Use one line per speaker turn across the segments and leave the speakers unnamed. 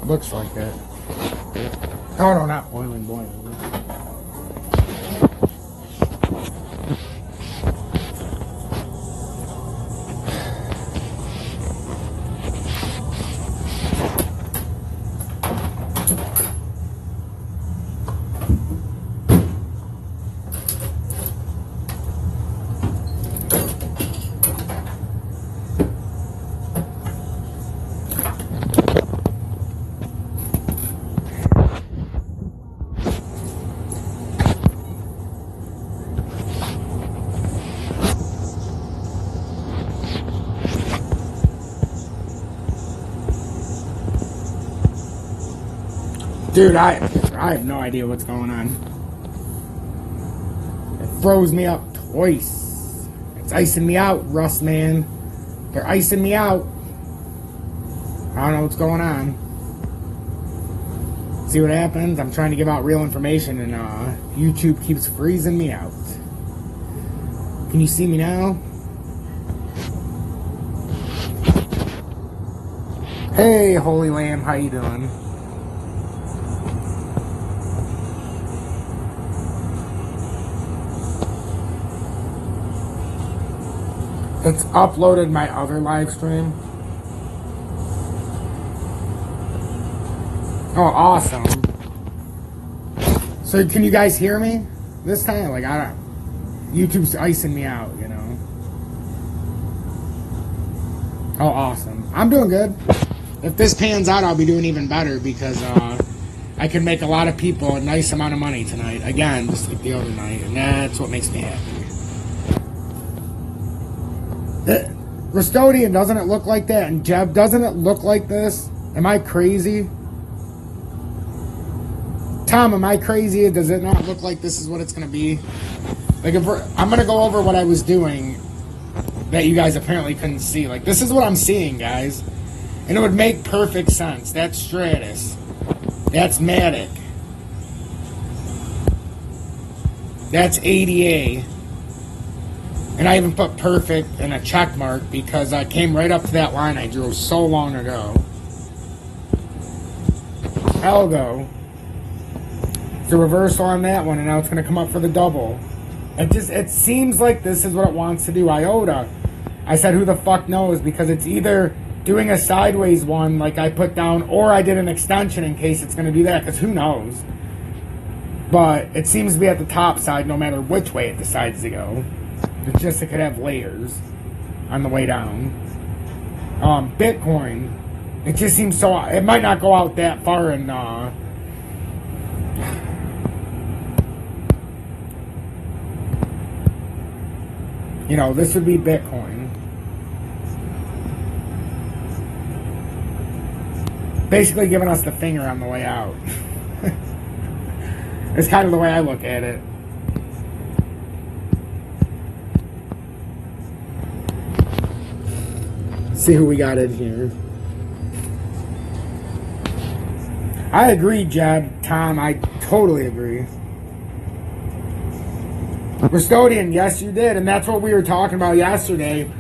Looks like it. Oh no, not boiling. Dude, I have no idea what's going on. It froze me up twice. It's icing me out, Russ, man. They're icing me out. I don't know what's going on. See what happens? I'm trying to give out real information and YouTube keeps freezing me out. Can you see me now? Hey, Holy Lamb, how you doing? It's uploaded my other live stream. Oh, awesome. So can you guys hear me this time? Like, I don't... YouTube's icing me out, you know. Oh, awesome. I'm doing good. If this pans out, I'll be doing even better because I can make a lot of people a nice amount of money tonight. Again, just like the other night. And that's what makes me happy. Rustodian, doesn't it look like that? And Jeb, doesn't it look like this? Am I crazy? Tom, am I crazy? Does it not look like this is what it's going to be? Like, if I'm going to go over what I was doing that you guys apparently couldn't see. Like, this is what I'm seeing, guys. And it would make perfect sense. That's Stratus. That's Matic. That's ADA. And I even put perfect and a check mark because I came right up to that line I drew so long ago. Algo. It's a reversal on that one, and now it's going to come up for the double. It seems like this is what it wants to do. IOTA. I said who the fuck knows, because it's either doing a sideways one like I put down, or I did an extension in case it's going to do that, because who knows. But it seems to be at the top side no matter which way it decides to go. It's just it could have layers on the way down. Bitcoin, it just seems so... It might not go out that far in... you know, this would be Bitcoin. Basically giving us the finger on the way out. It's kind of the way I look at it. See who we got in here. I agree, Jeb. Tom, I totally agree. Rustodian, yes you did, and that's what we were talking about yesterday.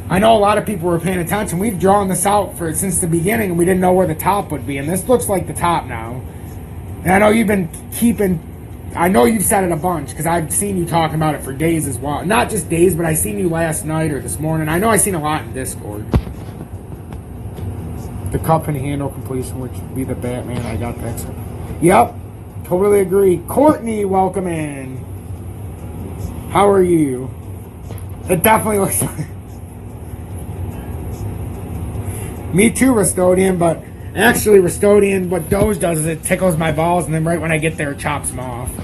I know a lot of people were paying attention. We've drawn this out for since the beginning, and we didn't know where the top would be, and this looks like the top now. And I know you've been keeping... I know you've said it a bunch, because I've seen you talking about it for days as well. Not just days, but I seen you last night or this morning. I know I seen a lot in Discord. The cup and handle completion, which would be the Batman. I got that. Yep, totally agree. Courtney, welcome in. How are you? It definitely looks like... Me too, Rustodian, but... Actually, Rustodian, what Doge does is it tickles my balls, and then right when I get there, it chops them off.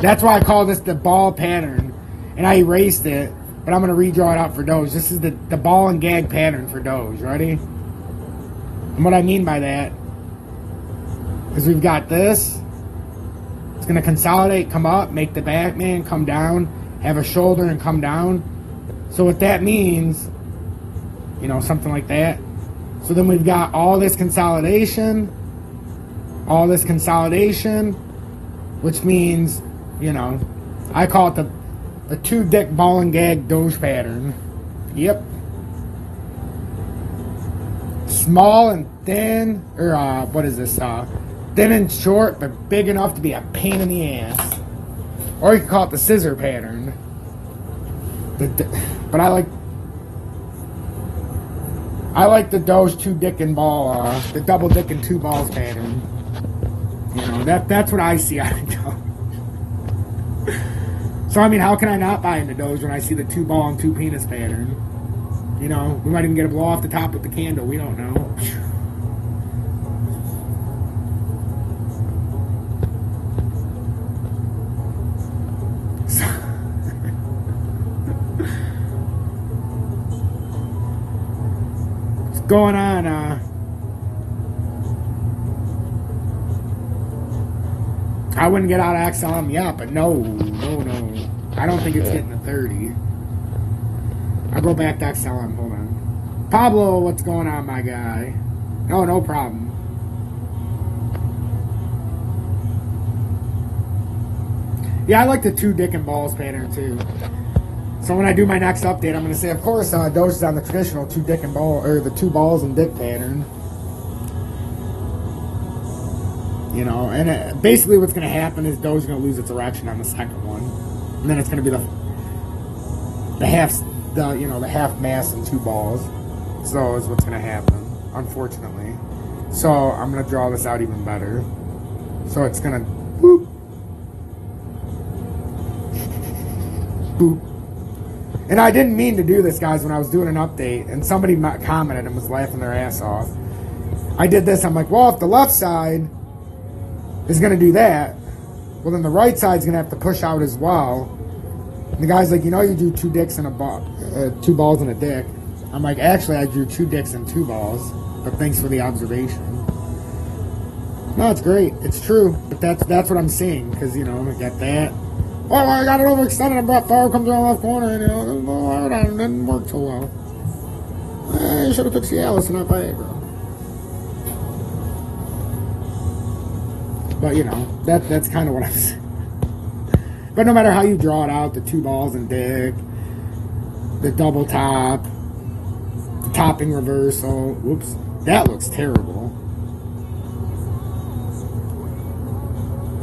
That's why I call this the ball pattern. And I erased it, but I'm going to redraw it out for Doge. This is the ball and gag pattern for Doge. Ready? And what I mean by that is we've got this. It's going to consolidate, come up, make the Batman come down, have a shoulder and come down. So what that means, you know, something like that. So then we've got all this consolidation, which means, you know, I call it the two-dick ball and gag Doge pattern. Yep. small and thin, or what is this? Thin and short, but big enough to be a pain in the ass. Or you can call it the scissor pattern. But I like the Doge 2 dick and ball, the double dick and 2 balls pattern. You know, that's what I see out of Doge. So I mean, how can I not buy into Doge when I see the 2 ball and 2 penis pattern? You know, we might even get a blow off the top with the candle. We don't know. What's going on? I wouldn't get out of XLM yet, but no. I don't think it's getting to 30. I'll go back to XLM. Hold on. Pablo, what's going on, my guy? No problem. Yeah, I like the 2 dick and balls pattern too. So when I do my next update, I'm going to say, of course, Doge is on the traditional 2 dick and ball, or the 2 balls and dick pattern. You know, and basically what's going to happen is Doge is going to lose its erection on the second one, and then it's going to be the half mass and 2 balls. So is what's going to happen, unfortunately. So I'm going to draw this out even better. So it's going to boop, boop. And I didn't mean to do this, guys, when I was doing an update, and somebody commented and was laughing their ass off. I did this. I'm like, well, if the left side is going to do that, well, then the right side's going to have to push out as well. And the guy's like, you know, you do 2 dicks and 2 balls and a dick. I'm like, actually, I drew 2 dicks and 2 balls, but thanks for the observation. No, it's great. It's true, but that's what I'm seeing, because, you know, I got that. Oh, I got it overextended. I brought fire comes around the left corner, and, you know, it didn't work so well. You should have took Cialis and not Viagra. But, you know, that's kind of what I'm saying. But no matter how you draw it out, the 2 balls and dick, the double top, the topping reversal, whoops, that looks terrible.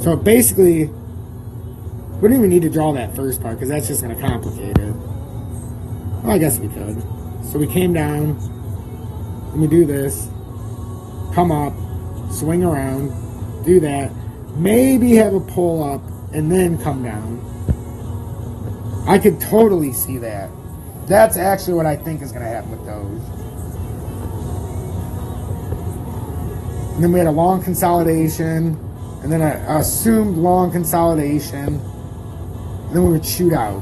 So basically, we don't even need to draw that first part, because that's just going to complicate it. Well, I guess we could. So we came down, and we do this, come up, swing around, do that, maybe have a pull up, and then come down. I could totally see that. That's actually what I think is going to happen with those. And then we had a long consolidation, and then an assumed long consolidation, and then we would shoot out.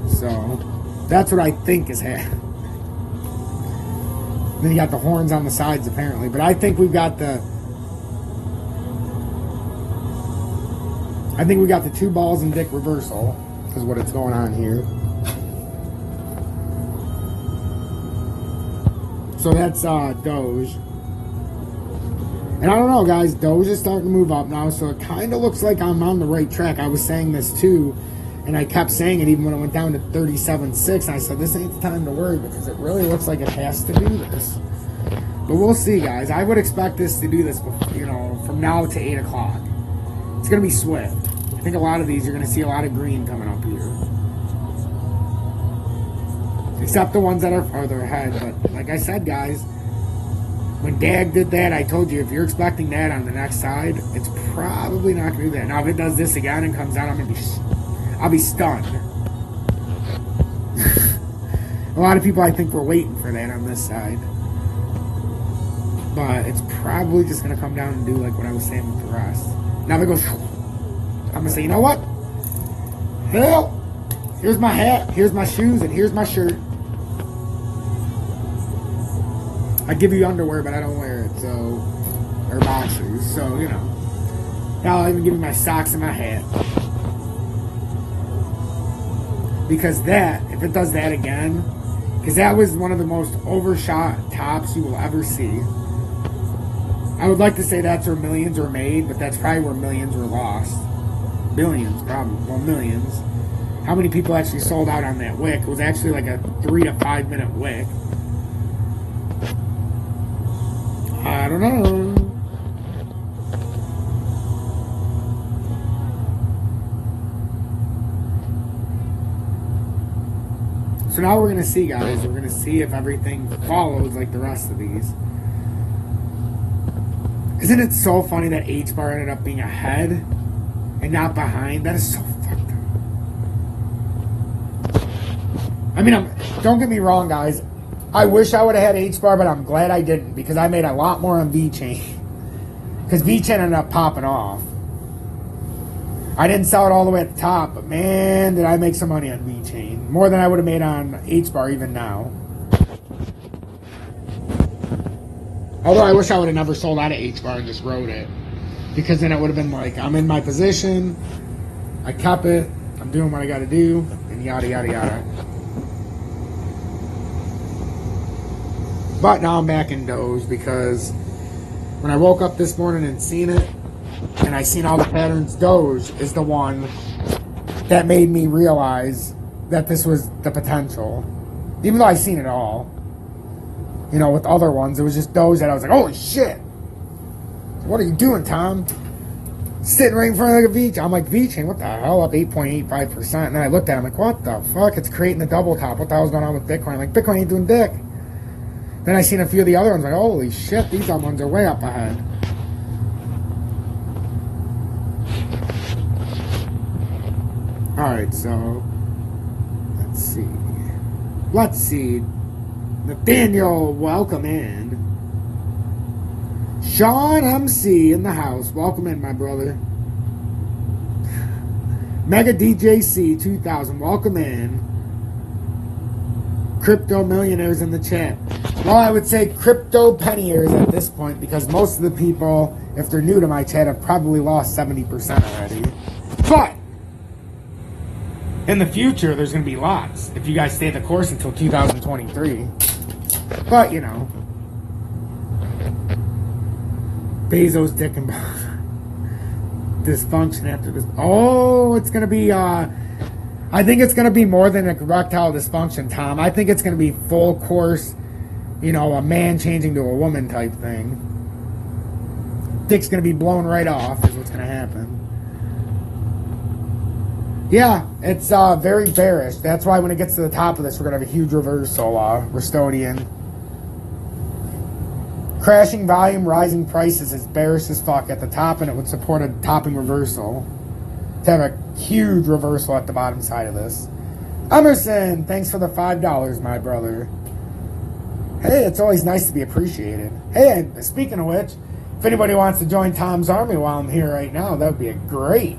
So that's what I think is happening. Then you got the horns on the sides apparently, but I think we've got the 2 balls and dick reversal is what it's going on here. So that's Doge. And I don't know, guys, Doge is starting to move up now, so it kind of looks like I'm on the right track. I was saying this too, and I kept saying it even when it went down to 37.6. I said, this ain't the time to worry, because it really looks like it has to do this. But we'll see, guys. I would expect this to do this, you know, from now to 8 o'clock. It's going to be swift. I think a lot of these, you're going to see a lot of green coming up here. Except the ones that are farther ahead. But like I said, guys, when Dag did that, I told you, if you're expecting that on the next side, it's probably not going to do that. Now, if it does this again and comes out, I'll be stunned. A lot of people, I think, were waiting for that on this side. But it's probably just going to come down and do like what I was saying with the rest. Now if it goes, I'm going to say, you know what? Hell, here's my hat, here's my shoes, and here's my shirt. I give you underwear, but I don't wear it, so, or boxers, so, you know. Now I'll even give you my socks and my hat. Because that, if it does that again, because that was one of the most overshot tops you will ever see. I would like to say that's where millions were made, but that's probably where millions were lost. Billions, probably. Well, millions. How many people actually sold out on that wick? It was actually like a 3 to 5 minute wick. don't know. So now we're going to see, guys. We're going to see if everything follows like the rest of these. Isn't it so funny that H-bar ended up being ahead and not behind? That is so fucked up. I mean, don't get me wrong, guys. I wish I would have had H-bar, but I'm glad I didn't because I made a lot more on V-Chain. Because V-Chain ended up popping off. I didn't sell it all the way at the top, but man, did I make some money on V-Chain. More than I would have made on H-bar even now. Although I wish I would have never sold out of H-bar and just rode it. Because then it would have been like, I'm in my position, I kept it, I'm doing what I got to do, and yada, yada, yada. But now I'm back in Doge because when I woke up this morning and seen it, and I seen all the patterns, Doge is the one that made me realize that this was the potential. Even though I seen it all. You know, with other ones, it was just Doge that I was like, holy shit. What are you doing, Tom? Sitting right in front of like a V-Chain. I'm like, V-Chain, what the hell? Up 8.85%. And then I looked at it, I'm like, what the fuck? It's creating a double top. What the hell's going on with Bitcoin? I'm like, Bitcoin ain't doing dick. Then I seen a few of the other ones, like, holy shit, these other ones are way up ahead. Alright, so let's see. Nathaniel, welcome in. Sean MC in the house. Welcome in, my brother. Mega DJC 2000, welcome in. Crypto millionaires in the chat. Well, I would say crypto penniers at this point because most of the people, if they're new to my chat, have probably lost 70% already. But in the future, there's going to be lots if you guys stay the course until 2023. But, you know, Bezos, dick, and dysfunction after this. Oh, it's going to be, I think it's going to be more than erectile dysfunction, Tom. I think it's going to be full course, you know, a man changing to a woman type thing. Dick's going to be blown right off is what's going to happen. Yeah, it's very bearish. That's why when it gets to the top of this, we're going to have a huge reversal, Restodian. Crashing volume, rising prices is bearish as fuck at the top, and it would support a topping reversal to have a huge reversal at the bottom side of this. Emerson, thanks for the $5, my brother. Hey, it's always nice to be appreciated. Hey, speaking of which, if anybody wants to join Tom's Army while I'm here right now, that would be a great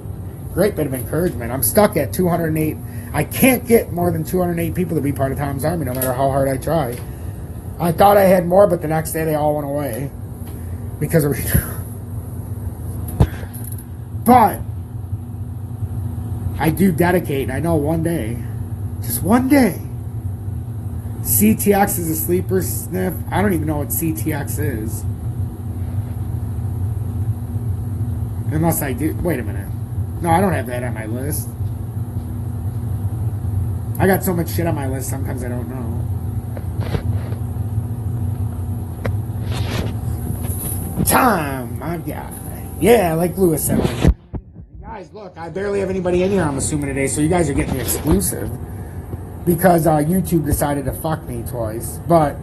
bit of encouragement. I'm stuck at 208. I can't get more than 208 people to be part of Tom's Army, no matter how hard I try. I thought I had more, but the next day they all went away because of. But I do dedicate. I know one day, just one day, CTX is a sleeper sniff. I don't even know what CTX is, unless I do. Wait a minute. No, I don't have that on my list. I got so much shit on my list, sometimes I don't know. Tom, my guy. Yeah, like Lewis said. Guys, look, I barely have anybody in here, I'm assuming, today, so you guys are getting the exclusive. Because YouTube decided to fuck me twice. But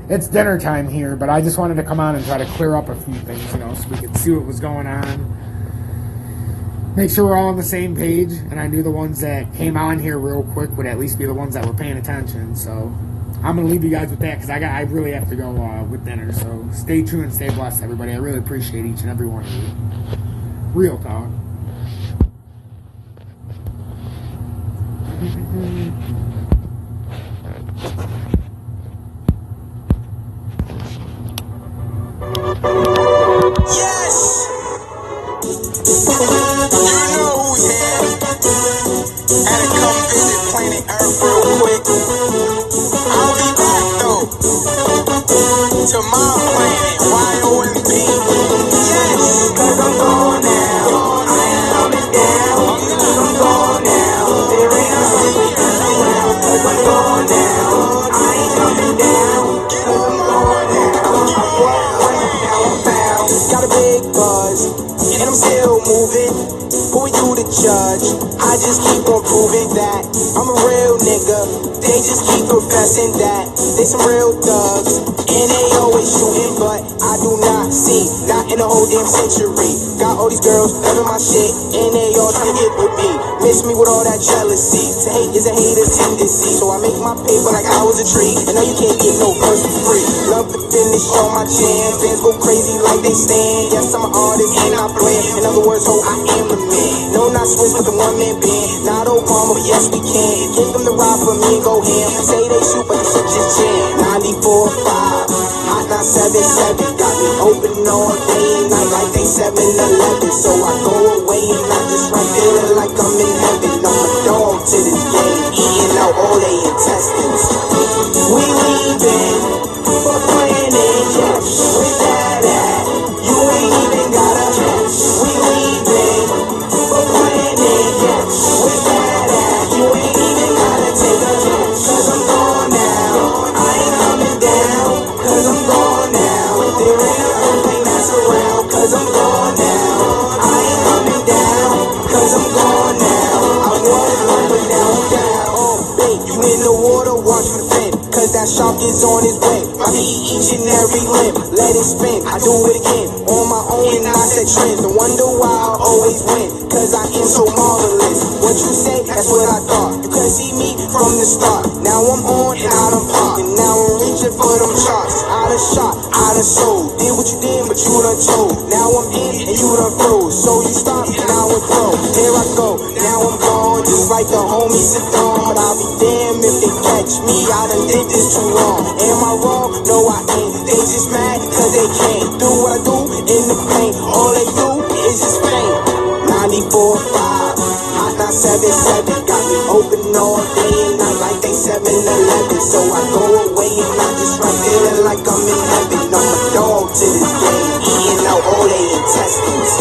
it's dinner time here, but I just wanted to come on and try to clear up a few things, you know, so we could see what was going on. Make sure we're all on the same page, and I knew the ones that came on here real quick would at least be the ones that were paying attention. So I'm gonna leave you guys with that because I really have to go with dinner. So stay true and stay blessed, everybody. I really appreciate each and every one of you. Real talk.
Yes. You know who's here. Had to come visit planet Earth real quick. I'll be back though. To my planet, YOMB. Yes. Cause I'm gone now. I ain't coming down. I'm gone now. There ain't nothing around. Cause I'm gone now. I ain't coming down. Cause I'm gone now. just keep on proving that I'm a real nigga. They just keep professing that they some real thugs, and they always shooting, but I do not see, not in a whole damn century. Got all these girls loving my shit, and they all trying to get with me. Miss me with all that jealousy. To hate is a hater's tendency, so I make my paper like I was a tree. And now you can't get no verse for free. Love to finish on my chin. Fans go crazy like they stand. Yes, I'm an artist and I plan. In other words, ho, I am the man. No, not Swiss, but the one-man band. Not Obama, but yes, we can. Get them to ride for me and go ham. Say they shoot, but the shit just jam. 94.5, hot 977. Got me open all day and night like they 7-Eleven. So I go away and I just run feeling like I'm in heaven. I'm a dog to this game, eating out all they intestines. We leaving, but planning, yeah. Where's that at? You ain't even got a chance. We leaving, but planning, yeah. Where's that at? You ain't even gotta take a chance. Cause I'm gone now, I ain't coming down. Cause I'm gone now, there ain't a thing that's around. Cause I'm gone now, I ain't coming down. Cause I'm gone now, I was up but now I'm down. Oh, babe, you in the water, watch for the fin. Cause that shark is on his way. I eat each and every limb, let it spin, I do it again. On my own and I set trends. No wonder why I always win, cause I am so marvelous. What you say, that's what I thought. You couldn't see me from the start. Now I'm on and I done pop. And now I'm reaching for them charts. Out of shot, out of soul. Did what you did, but you done told. Now I'm in and you done froze. So you stop, now I'm pro. Here I go, now I'm gone. Just like the homie Saddam. But I'll be damned if they catch me. I done did this too long. Am I wrong? No, I ain't. They just mad cause they can't do what I do in the paint. All they do is just paint. 94.5, hot 977. Got me open all day and night like they 7-Eleven. So I go away and I just run feeling like I'm in heaven. I'm a dog to this game, eating out all they intestines.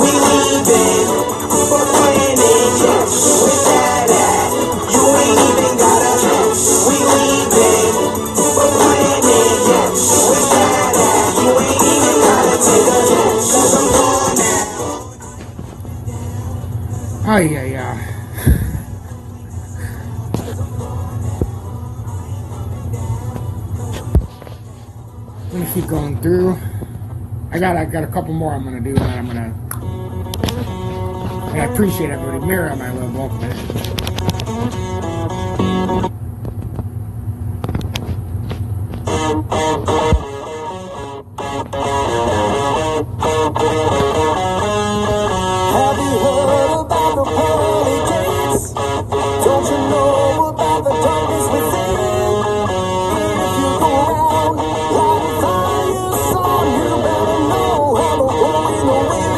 We leaving, but planning, yeah. Where's that at? You ain't even got a chance. We leaving, but planning, yeah. Where's that at? You ain't even gotta take a chance. Cause I'm gone now.
Oh, yeah. I'm gonna keep going through. I got a couple more I'm gonna do, and I appreciate everybody. Mirror my little book, man.
Have you heard about the pearly gates? Don't you know about the darkness within? If you go around lighting fires on, you better know how to roll in the wind.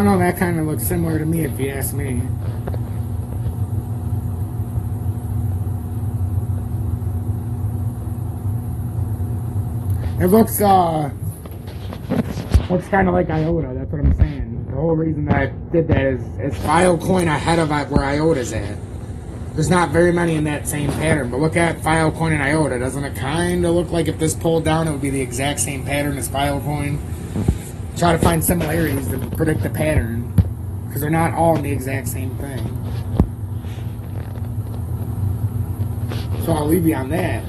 don't know, that kind of looks similar to me if you ask me. It looks kind of like IOTA, that's what I'm saying. The whole reason that I did that is Filecoin ahead of where IOTA's at. There's not very many in that same pattern, but look at Filecoin and IOTA. Doesn't it kind of look like if this pulled down, it would be the exact same pattern as Filecoin? Try to find similarities to predict the pattern, because they're not all in the exact same thing. So I'll leave you on that.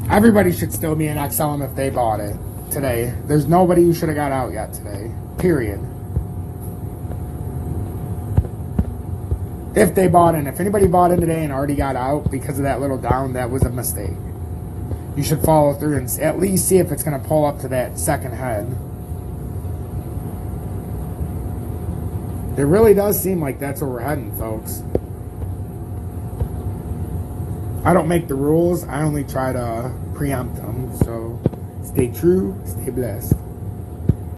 Everybody should still be in XLM if they bought it today. There's nobody who should have got out yet today. Period. If they bought in. If anybody bought in today and already got out because of that little down, that was a mistake. You should follow through and at least see if it's going to pull up to that second head. It really does seem like that's where we're heading, folks. I don't make the rules. I only try to preempt them. So stay true, stay blessed.